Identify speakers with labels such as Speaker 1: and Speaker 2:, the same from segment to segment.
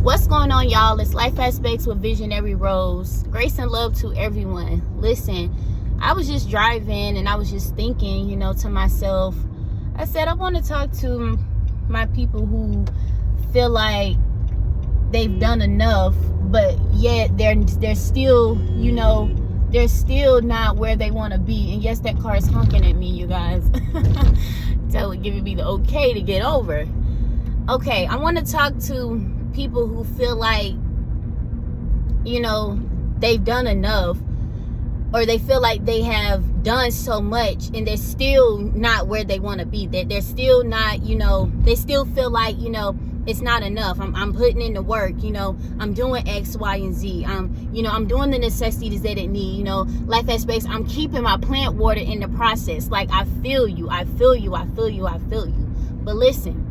Speaker 1: What's going on, y'all? It's Life Aspects with Visionary Rose. Grace and love to everyone. Listen, I was just driving and I was just thinking, to myself. I said I want to talk to my people who feel like they've done enough, but yet they're still, they're still not where they want to be. And yes, that car is honking at me, you guys. Giving me the okay to get over. Okay, I want to talk to people who feel like, they've done enough, or they feel like they have done so much and they're still not where they want to be. They're still not, they still feel like, it's not enough. I'm putting in the work, I'm doing X, Y, and Z. I'm doing the necessities that it need, Life Aspects. I'm keeping my plant water in the process. Like, I feel you. But listen,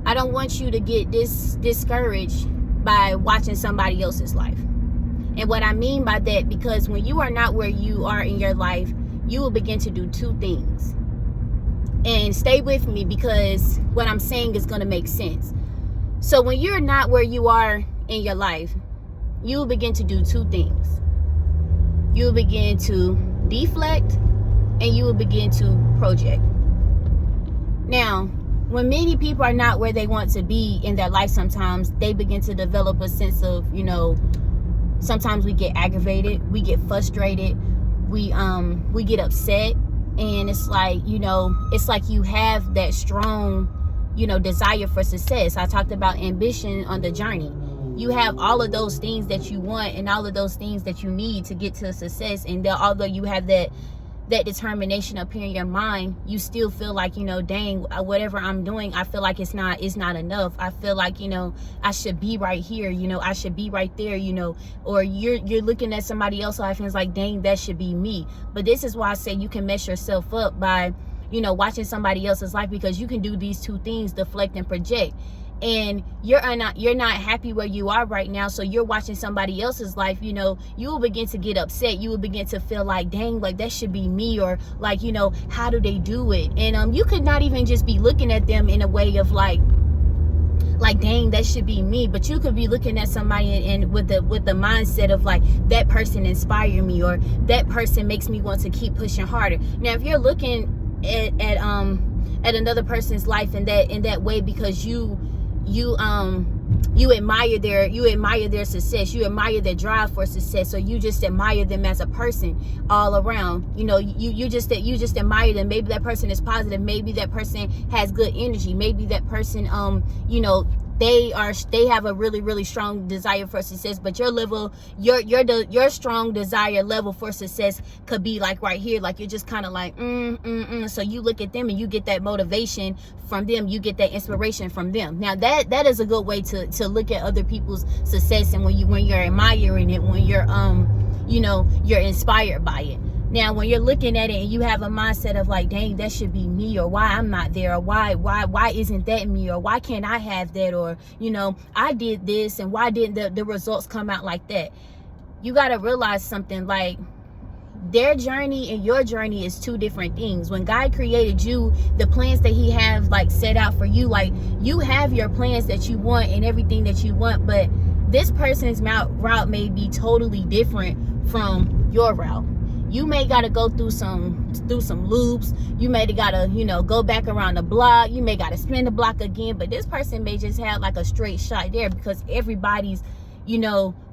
Speaker 1: I don't want you to get discouraged by watching somebody else's life. And what I mean by that, because when you are not where you are in your life, you will begin to do two things. And stay with me, because what I'm saying is going to make sense. So when you're not where you are in your life, you will begin to do two things. You will begin to deflect and you will begin to project. Now, when many people are not where they want to be in their life, sometimes they begin to develop a sense of, sometimes we get aggravated, we get frustrated, we get upset, and it's like, it's like you have that strong, desire for success. I talked about ambition on the journey. You have all of those things that you want and all of those things that you need to get to success, and although you have that determination up here in your mind, you still feel like, dang, whatever I'm doing, I feel like it's not enough. I feel like, I should be right here, I should be right there, or you're looking at somebody else's life and it's like, dang, that should be me. But this is why I say you can mess yourself up by, watching somebody else's life, because you can do these two things, deflect and project. And you're not happy where you are right now, so you're watching somebody else's life, you will begin to get upset. You will begin to feel like, dang, like that should be me, or like, how do they do it? And you could not even just be looking at them in a way of like dang, that should be me, but you could be looking at somebody and with the mindset of like, that person inspired me, or that person makes me want to keep pushing harder. Now, if you're looking at another person's life in that way, because you admire their success, you admire their drive for success, or you just admire them as a person all around, you just admire them. Maybe that person is positive, maybe that person has good energy, maybe that person they have a really, really strong desire for success, but your level, your strong desire level for success could be like right here, like you're just kind of like so you look at them and you get that motivation from them, you get that inspiration from them. Now that is a good way to look at other people's success, and when you're admiring it, when you're you're inspired by it. Now, when you're looking at it and you have a mindset of like, dang, that should be me, or why I'm not there, or why isn't that me, or why can't I have that, or, I did this and why didn't the results come out like that? You got to realize something, like their journey and your journey is two different things. When God created you, the plans that he have like set out for you, like you have your plans that you want and everything that you want, but this person's route may be totally different from your route. You may gotta go through some loops. You may gotta, go back around the block. You may gotta spin the block again. But this person may just have like a straight shot there, because everybody's,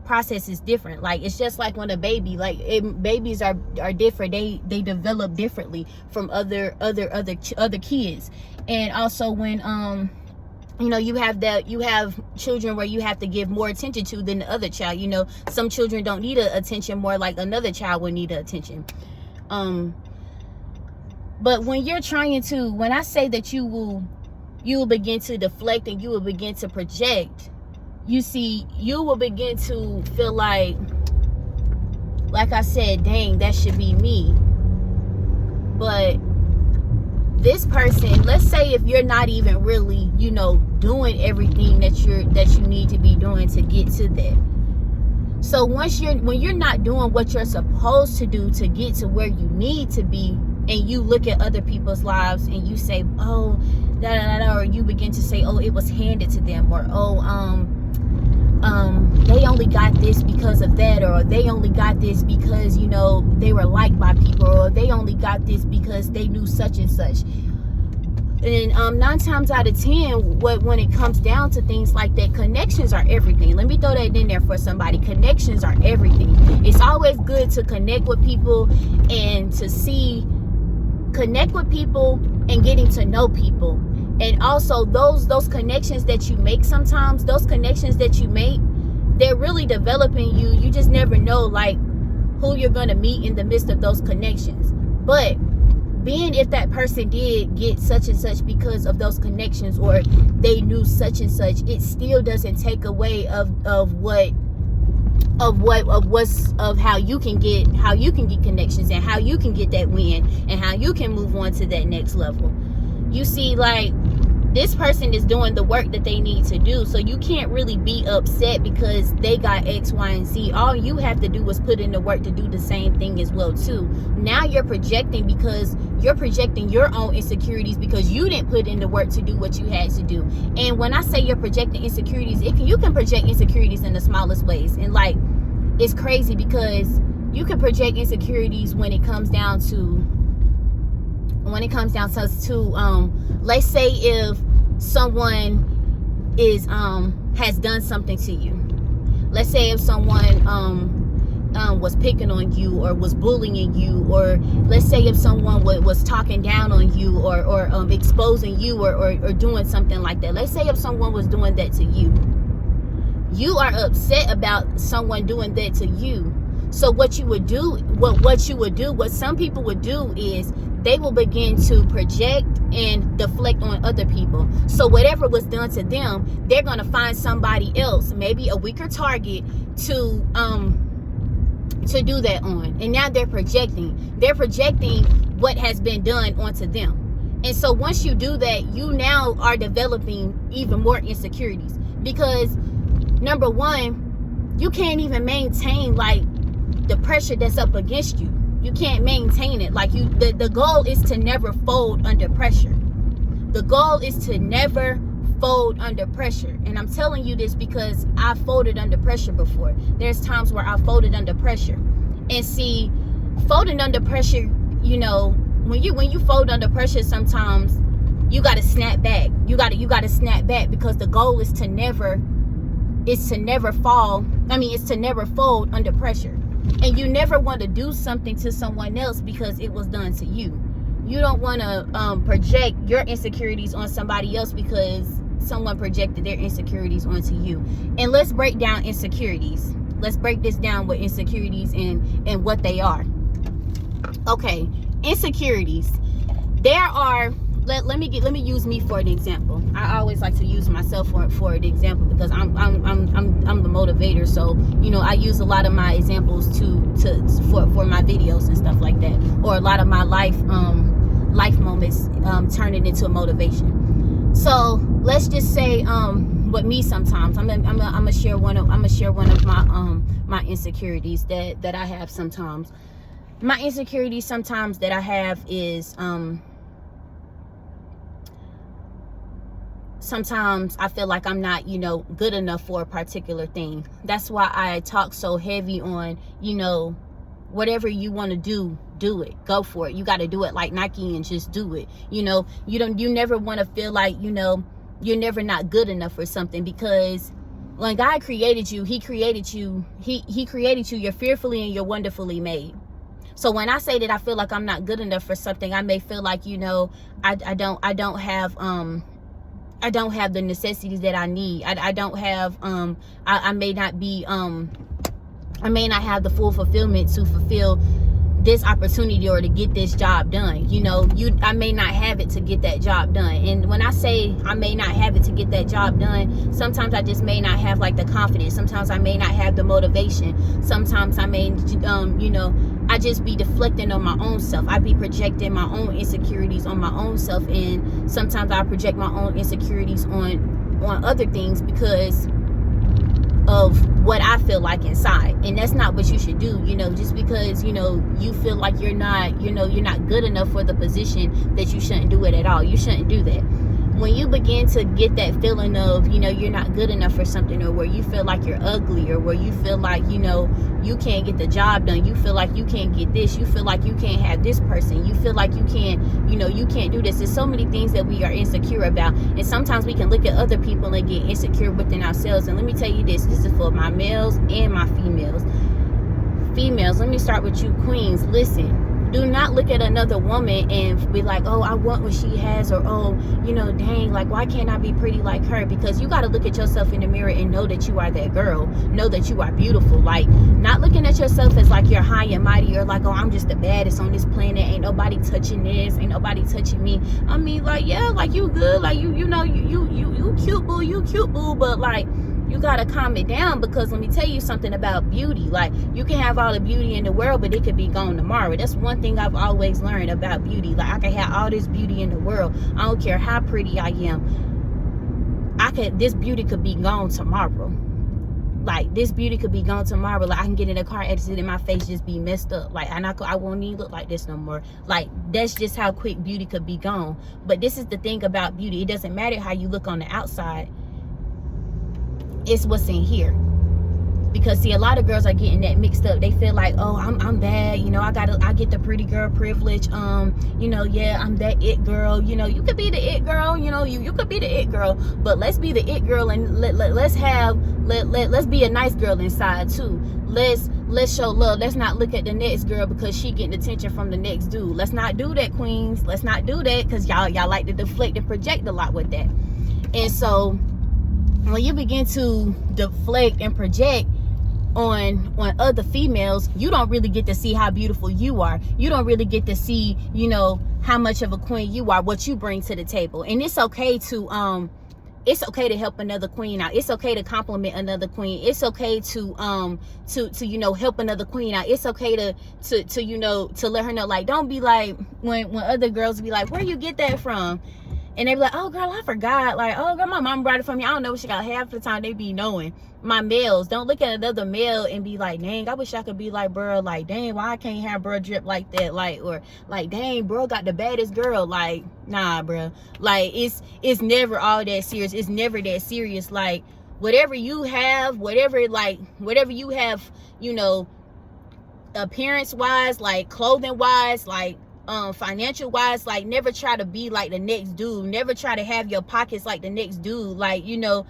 Speaker 1: process is different. Like, it's just like when a baby, babies are different. They develop differently from other kids. And also when you have children where you have to give more attention to than the other child. Some children don't need attention more like another child would need attention. But when you're when I say that you will begin to deflect and you will begin to project, you will begin to feel like I said, dang, that should be me. But this person, let's say if you're not even really, doing everything that you need to be doing to get to that. So when you're not doing what you're supposed to do to get to where you need to be, and you look at other people's lives and you say, oh, da da da, or you begin to say, oh, it was handed to them, or oh, they only got this because of that, or they only got this because, you know, they were liked by people, or they only got this because they knew such and such. And 9 times out of 10, when it comes down to things like that, connections are everything. Let me throw that in there for somebody. Connections are everything. It's always good to connect with people and connect with people and getting to know people. And also those connections that you make, sometimes those connections that you make, they're really developing you. You just never know, like, who you're going to meet in the midst of those connections. But being if that person did get such and such because of those connections, or they knew such and such, it still doesn't take away of how you can get connections, and how you can get that win, and how you can move on to that next level. You see, like, this person is doing the work that they need to do, so you can't really be upset because they got X, Y, and Z. All you have to do is put in the work to do the same thing as well too. Now you're projecting, because you're projecting your own insecurities because you didn't put in the work to do what you had to do. And when I say you're projecting insecurities, you can project insecurities in the smallest ways. And like, it's crazy because you can project insecurities when it comes down to let's say if someone is has done something to you. Let's say if someone was picking on you, or was bullying you, or let's say if someone was talking down on you, or exposing you, or doing something like that. Let's say if someone was doing that to you. You are upset about someone doing that to you. So what some people would do is they will begin to project and deflect on other people. So whatever was done to them, they're going to find somebody else, maybe a weaker target, to do that on. And now they're projecting what has been done onto them. And so once you do that, you now are developing even more insecurities, because number one, you can't even maintain like the pressure that's up against you. You can't maintain it. Like, the goal is to never fold under pressure. The goal is to never fold under pressure. And I'm telling you this because I folded under pressure before. There's times where I folded under pressure. And see, folding under pressure, you know, when you fold under pressure, sometimes you got to snap back. You got to snap back, because the goal is to never fold under pressure. And you never want to do something to someone else because it was done to you. You don't want to project your insecurities on somebody else because someone projected their insecurities onto you. And let's break down insecurities. Let's break this down with insecurities and what they are. Okay, insecurities. There are. Let me use me for an example. I always like to use myself for an example, because I'm the motivator. So, you know, I use a lot of my examples for my videos and stuff like that, or a lot of my life moments turn it into a motivation. So let's just say with me, sometimes I'm gonna share one of my insecurities that I have sometimes. My insecurities sometimes that I have is sometimes I feel like I'm not, you know, good enough for a particular thing. That's why I talk so heavy on, you know, whatever you want to do it. Go for it. You got to do it like Nike and just do it. You know, you never want to feel like, you know, you're never not good enough for something, because when God created you, he created you, you're fearfully and you're wonderfully made. So when I say that I feel like I'm not good enough for something, I may feel like, you know, I don't have the necessities that I need. I don't have I may not have the full fulfillment to fulfill this opportunity or to get this job done. You know, I may not have it to get that job done. And when I say I may not have it to get that job done, sometimes I just may not have like the confidence. Sometimes I may not have the motivation. Sometimes I may you know, I just be deflecting on my own self. I be projecting my own insecurities on my own self, and sometimes I project my own insecurities on other things because of what I feel like inside. And that's not what you should do. You know, just because, you know, you feel like you're not good enough for the position, that you shouldn't do it at all. You shouldn't do that. when you begin to get that feeling of, you know, you're not good enough for something, or where you feel like you're ugly, or where you feel like, you know, you can't get the job done, you feel like you can't get this, you feel like you can't have this person, you feel like you can't, you know, you can't do this. There's so many things that we are insecure about, and sometimes we can look at other people and get insecure within ourselves. And let me tell you this is for my males and my females. Females, let me start with you queens. Listen, do not look at another woman and be like, oh, I want what she has, or oh, you know, dang, like, why can't I be pretty like her? Because you got to look at yourself in the mirror and know that you are that girl. Know that you are beautiful. Like, not looking at yourself as like you're high and mighty, or like, oh, I'm just the baddest on this planet, ain't nobody touching this, ain't nobody touching me. I mean, like, yeah, like, you good, like, you know, you cute boo, but like, you gotta calm it down, because let me tell you something about beauty. Like, you can have all the beauty in the world, but it could be gone tomorrow. That's one thing I've always learned about beauty. Like, I can have all this beauty in the world, I don't care how pretty I am, this beauty could be gone tomorrow. Like, this beauty could be gone tomorrow. Like, I can get in a car accident and my face just be messed up. Like, I won't even look like this no more. Like, that's just how quick beauty could be gone. But this is the thing about beauty. It doesn't matter how you look on the outside. It's what's in here. Because see, a lot of girls are getting that mixed up. They feel like, oh, I'm bad, you know, I get the pretty girl privilege, you know, yeah, I'm that it girl. You know, you could be the it girl, you know, you could be the it girl, but let's be the it girl, and let's be a nice girl inside too. Let's show love. Let's not look at the next girl because she getting attention from the next dude. Let's not do that, queens. Let's not do that, because y'all like to deflect and project a lot with that. And so when you begin to deflect and project on other females, you don't really get to see how beautiful you are. You don't really get to see, you know, how much of a queen you are, what you bring to the table. And it's okay to help another queen out. It's okay to compliment another queen. It's okay to you know, help another queen out. It's okay to you know, to let her know. Like, don't be like when other girls be like, where you get that from? And they be like, oh, girl, I forgot. Like, oh, girl, my mom brought it for me. I don't know what she got. Half the time they be knowing. My males, don't look at another male and be like, dang, I wish I could be like, bro. Like, dang, why I can't have bro drip like that? Like, or like, dang, bro got the baddest girl. Like, nah, bro. Like, it's never all that serious. It's never that serious. Like, whatever you have, whatever you have, you know, appearance wise, like clothing wise, like financial wise, like, never try to be like the next dude. Never try to have your pockets like the next dude. Like, you know,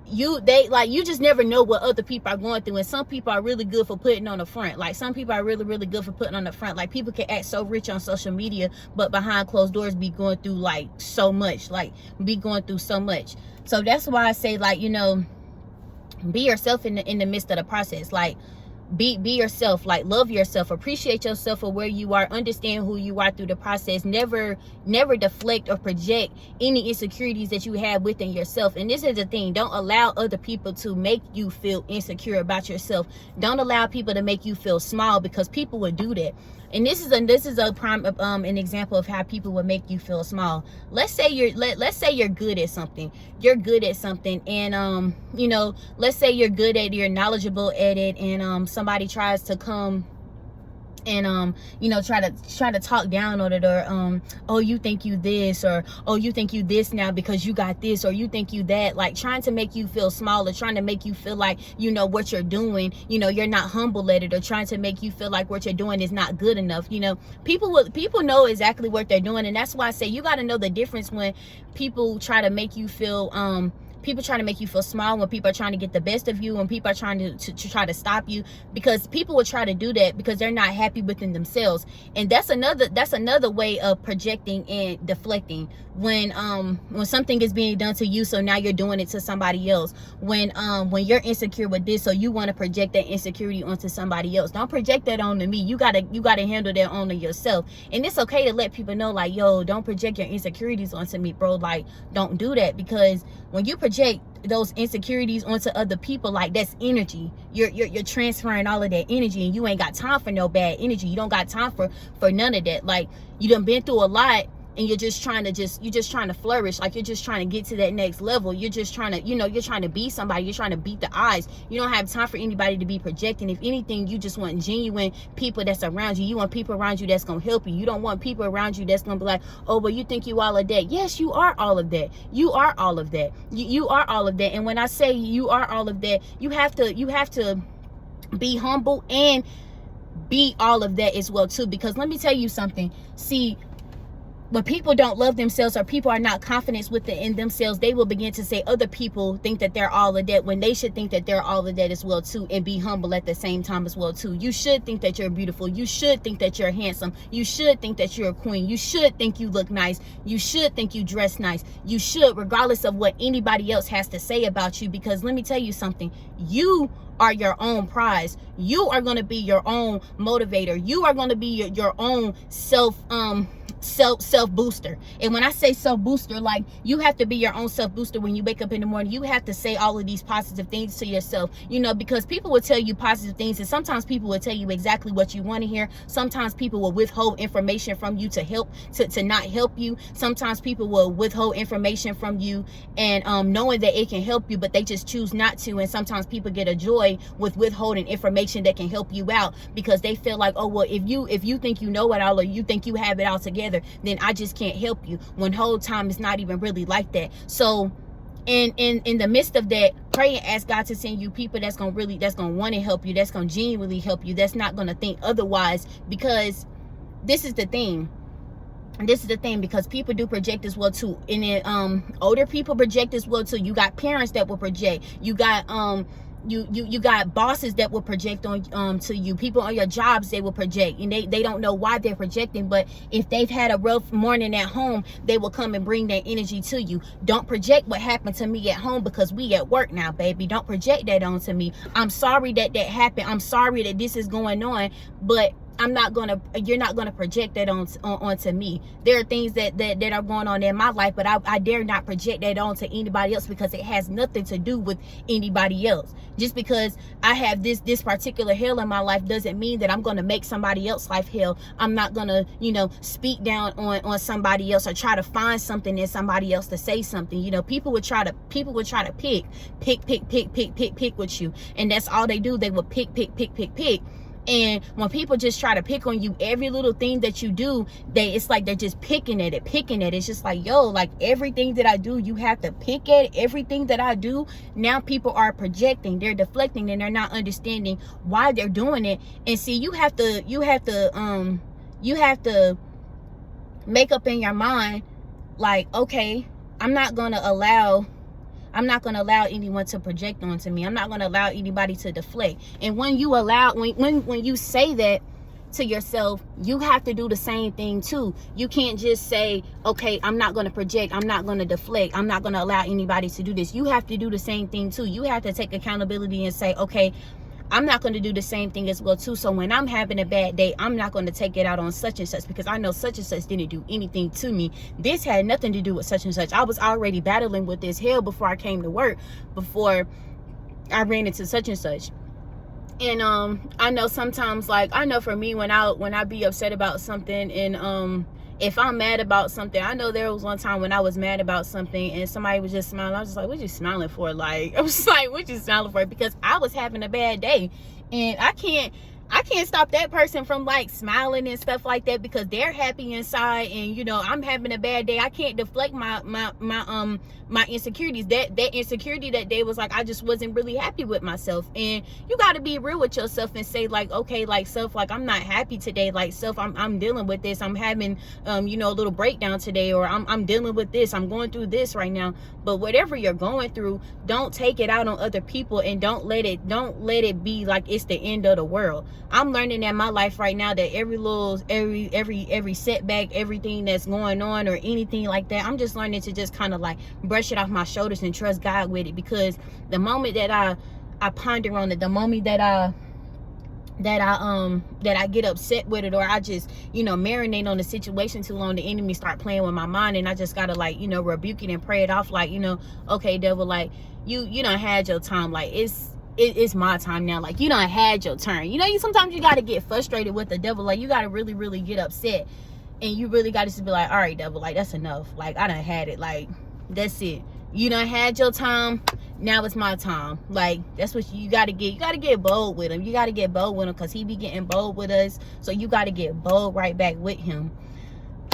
Speaker 1: you just never know what other people are going through. And some people are really good for putting on the front. Like, some people are really, really good for putting on the front. Like, people can act so rich on social media, but behind closed doors be going through like so much. So that's why I say, like, you know, be yourself in the midst of the process. Like, be yourself. Like, love yourself, appreciate yourself for where you are, understand who you are through the process. Never deflect or project any insecurities that you have within yourself. And this is the thing, don't allow other people to make you feel insecure about yourself. Don't allow people to make you feel small, because people will do that. And this is a prime an example of how people will make you feel small. Let's say you're good at something. You're good at something, and you know, let's say you're good at it, you're knowledgeable at it, and somebody tries to come and you know, try to talk down on it, or oh, you think you this, or oh, you think you this now because you got this, or you think you that. Like, trying to make you feel small, or trying to make you feel like, you know, what you're doing, you know, you're not humble at it, or trying to make you feel like what you're doing is not good enough. You know, people know exactly what they're doing. And that's why I say you got to know the difference when people try to make you feel small, when people are trying to get the best of you, when people are trying to try to stop you, because people will try to do that because they're not happy within themselves. And that's another way of projecting and deflecting. When something is being done to you, so now you're doing it to somebody else. When you're insecure with this, so you want to project that insecurity onto somebody else. Don't project that onto me. You gotta handle that onto yourself. And it's okay to let people know, like, yo, don't project your insecurities onto me, bro. Like, don't do that, because when you project those insecurities onto other people, like, that's energy. You're transferring all of that energy, and you ain't got time for no bad energy. You don't got time for none of that. Like, you done been through a lot, and you're just trying to flourish, like you're just trying to get to that next level. You're just trying to, you're trying to be somebody. You're trying to beat the odds. You don't have time for anybody to be projecting. If anything, you just want genuine people that's around you. You want people around you that's gonna help you. You don't want people around you that's gonna be like, oh, but you think you all of that. Yes, you are all of that. You are all of that. You are all of that. And when I say you are all of that, you have to be humble and be all of that as well too. Because let me tell you something. See, when people don't love themselves, or people are not confident in themselves, they will begin to say other people think that they're all of that, when they should think that they're all of that as well too, and be humble at the same time as well too. You should think that you're beautiful. You should think that you're handsome. You should think that you're a queen. You should think you look nice. You should think you dress nice. You should, regardless of what anybody else has to say about you. Because let me tell you something, you are your own prize. You are going to be your own motivator. You are going to be your own self booster. And when I say self booster, like, you have to be your own self booster. When you wake up in the morning, you have to say all of these positive things to yourself, because people will tell you positive things, and sometimes people will tell you exactly what you want to hear. Sometimes people will withhold information from you to not help you. Sometimes people will withhold information from you and knowing that it can help you, but they just choose not to. And sometimes people get a joy with withholding information that can help you out, because they feel like, oh, well, if you think you know it all, or you think you have it all together, then I just can't help you, when whole time it's not even really like that. So in the midst of that, pray and ask God to send you people that's gonna want to help you, that's gonna genuinely help you, that's not gonna think otherwise. Because this is the thing, because people do project as well too. And then older people project as well too. You got parents that will project. You got you got bosses that will project on to you. People on your jobs, they will project, and they don't know why they're projecting, but if they've had a rough morning at home, they will come and bring that energy to you. Don't project what happened to me at home, because we at work now, baby. Don't project that onto me. I'm sorry that happened. I'm sorry that this is going on, but you're not gonna project that onto me. There are things that are going on in my life, but I dare not project that onto anybody else, because it has nothing to do with anybody else. Just because I have this particular hell in my life doesn't mean that I'm gonna make somebody else's life hell. I'm not gonna, speak down on somebody else, or try to find something in somebody else to say something. People would try to pick with you, and that's all they do. They will pick. And when people just try to pick on you, every little thing that you do, it's like they're just picking at it. It's just like, yo, like, everything that I do, you have to pick at it. Everything that I do, now people are projecting, they're deflecting, and they're not understanding why they're doing it. And see, you have to make up in your mind, like, okay, I'm not gonna allow anyone to project onto me. I'm not going to allow anybody to deflect. And when you when you say that to yourself, you have to do the same thing too. You can't just say, okay, I'm not going to project, I'm not going to deflect, I'm not going to allow anybody to do this. You have to do the same thing too. You have to take accountability and say, okay, I'm not going to do the same thing as well too. So when I'm having a bad day, I'm not going to take it out on such and such, because I know such and such didn't do anything to me. This had nothing to do with such and such. I was already battling with this hell before I came to work, before I ran into such and such. And I know sometimes, like, I know for me, when I be upset about something, and if I'm mad about something, I know there was one time when I was mad about something and somebody was just smiling. I was just like, what you smiling for? Like, I was like, what you smiling for? Because I was having a bad day, and I can't stop that person from, like, smiling and stuff like that, because they're happy inside, and I'm having a bad day. I can't deflect my insecurities. That insecurity that day was like, I just wasn't really happy with myself. And you got to be real with yourself and say, like, okay, like, self, like, I'm not happy today. Like, self, I'm dealing with this. I'm having a little breakdown today, or I'm dealing with this. I'm going through this right now. But whatever you're going through, don't take it out on other people, and don't let it be like it's the end of the world. I'm learning in my life right now that every setback, everything that's going on, or anything like that, I'm just learning to just kind of like brush it off my shoulders and trust God with it. Because the moment that I ponder on it, the moment that I get upset with it, or I just marinate on the situation too long, the enemy start playing with my mind, and I just gotta, like, rebuke it and pray it off, like, okay, devil, like, you done had your time, like, it's my time now, like, you done had your turn. Sometimes you gotta get frustrated with the devil, like, you gotta really, really get upset and you really got to just be like, all right, devil, like, that's enough. Like, I done had it. Like, that's it. You done had your time. Now it's my time. Like, that's what you got to get. You got to get bold with him. You got to get bold with him, because he be getting bold with us. So you got to get bold right back with him.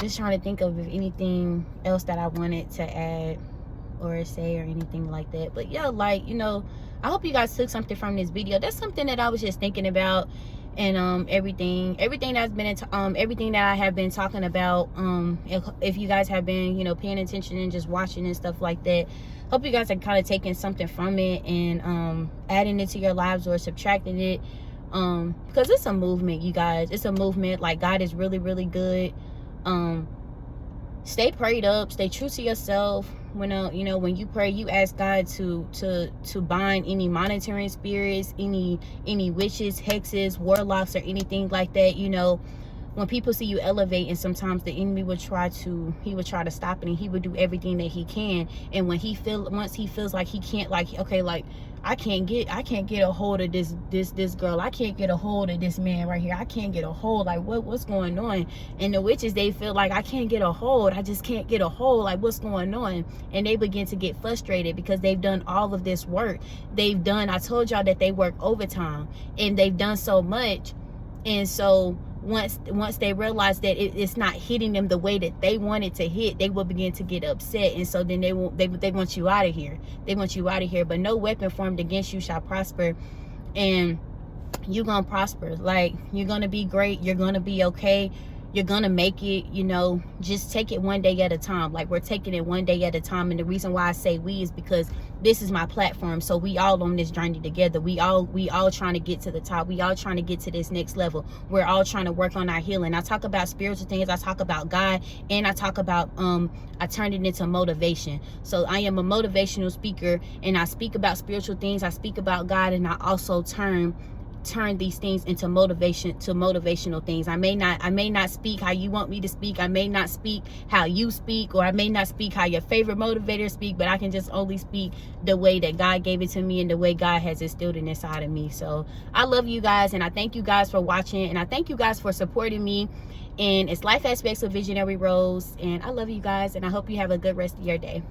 Speaker 1: Just trying to think of if anything else that I wanted to add or say or anything like that. But yeah, like, you know, I hope you guys took something from this video. That's something that I was just thinking about. And everything that's been everything that I have been talking about, if you guys have been, you know, paying attention and just watching and stuff like that, hope you guys are kind of taking something from it and adding it to your lives or subtracting it, because it's a movement, you guys. It's a movement. Like, God is really, really good. Stay prayed up, stay true to yourself. When you know, when you pray, you ask God to bind any monitoring spirits, any witches, hexes, warlocks, or anything like that. You know, when people see you elevate, and sometimes the enemy would try to stop it, and he would do everything that he can. And when once he feels like he can't, like, okay, like, I can't get a hold of this girl. I can't get a hold of this man right here. I can't get a hold. Like, what's going on? And the witches, they feel like, I can't get a hold. I just can't get a hold. Like, what's going on? And they begin to get frustrated because they've done all of this work. I told y'all that they work overtime, and they've done so much. And so once they realize that it's not hitting them the way that they want it to hit, they will begin to get upset. And so then they want you out of here. They want you out of here. But no weapon formed against you shall prosper. And you're gonna prosper. Like, you're gonna be great. You're gonna be okay. You're gonna make it. You know, just take it one day at a time. Like, we're taking it one day at a time. And the reason why I say we is because this is my platform. So we all on this journey together. We all trying to get to the top. We all trying to get to this next level. We're all trying to work on our healing. I talk about spiritual things. I talk about God, and I talk about I turned it into motivation. So I am a motivational speaker, and I speak about spiritual things. I speak about God, and I also turn these things into motivational things. I may not speak how you want me to speak. I may not speak how you speak, or I may not speak how your favorite motivators speak, but I can just only speak the way that God gave it to me and the way God has instilled it inside of me. So I love you guys, and I thank you guys for watching, and I thank you guys for supporting me. And it's Life Aspects with Visionary Rose, and I love you guys, and I hope you have a good rest of your day.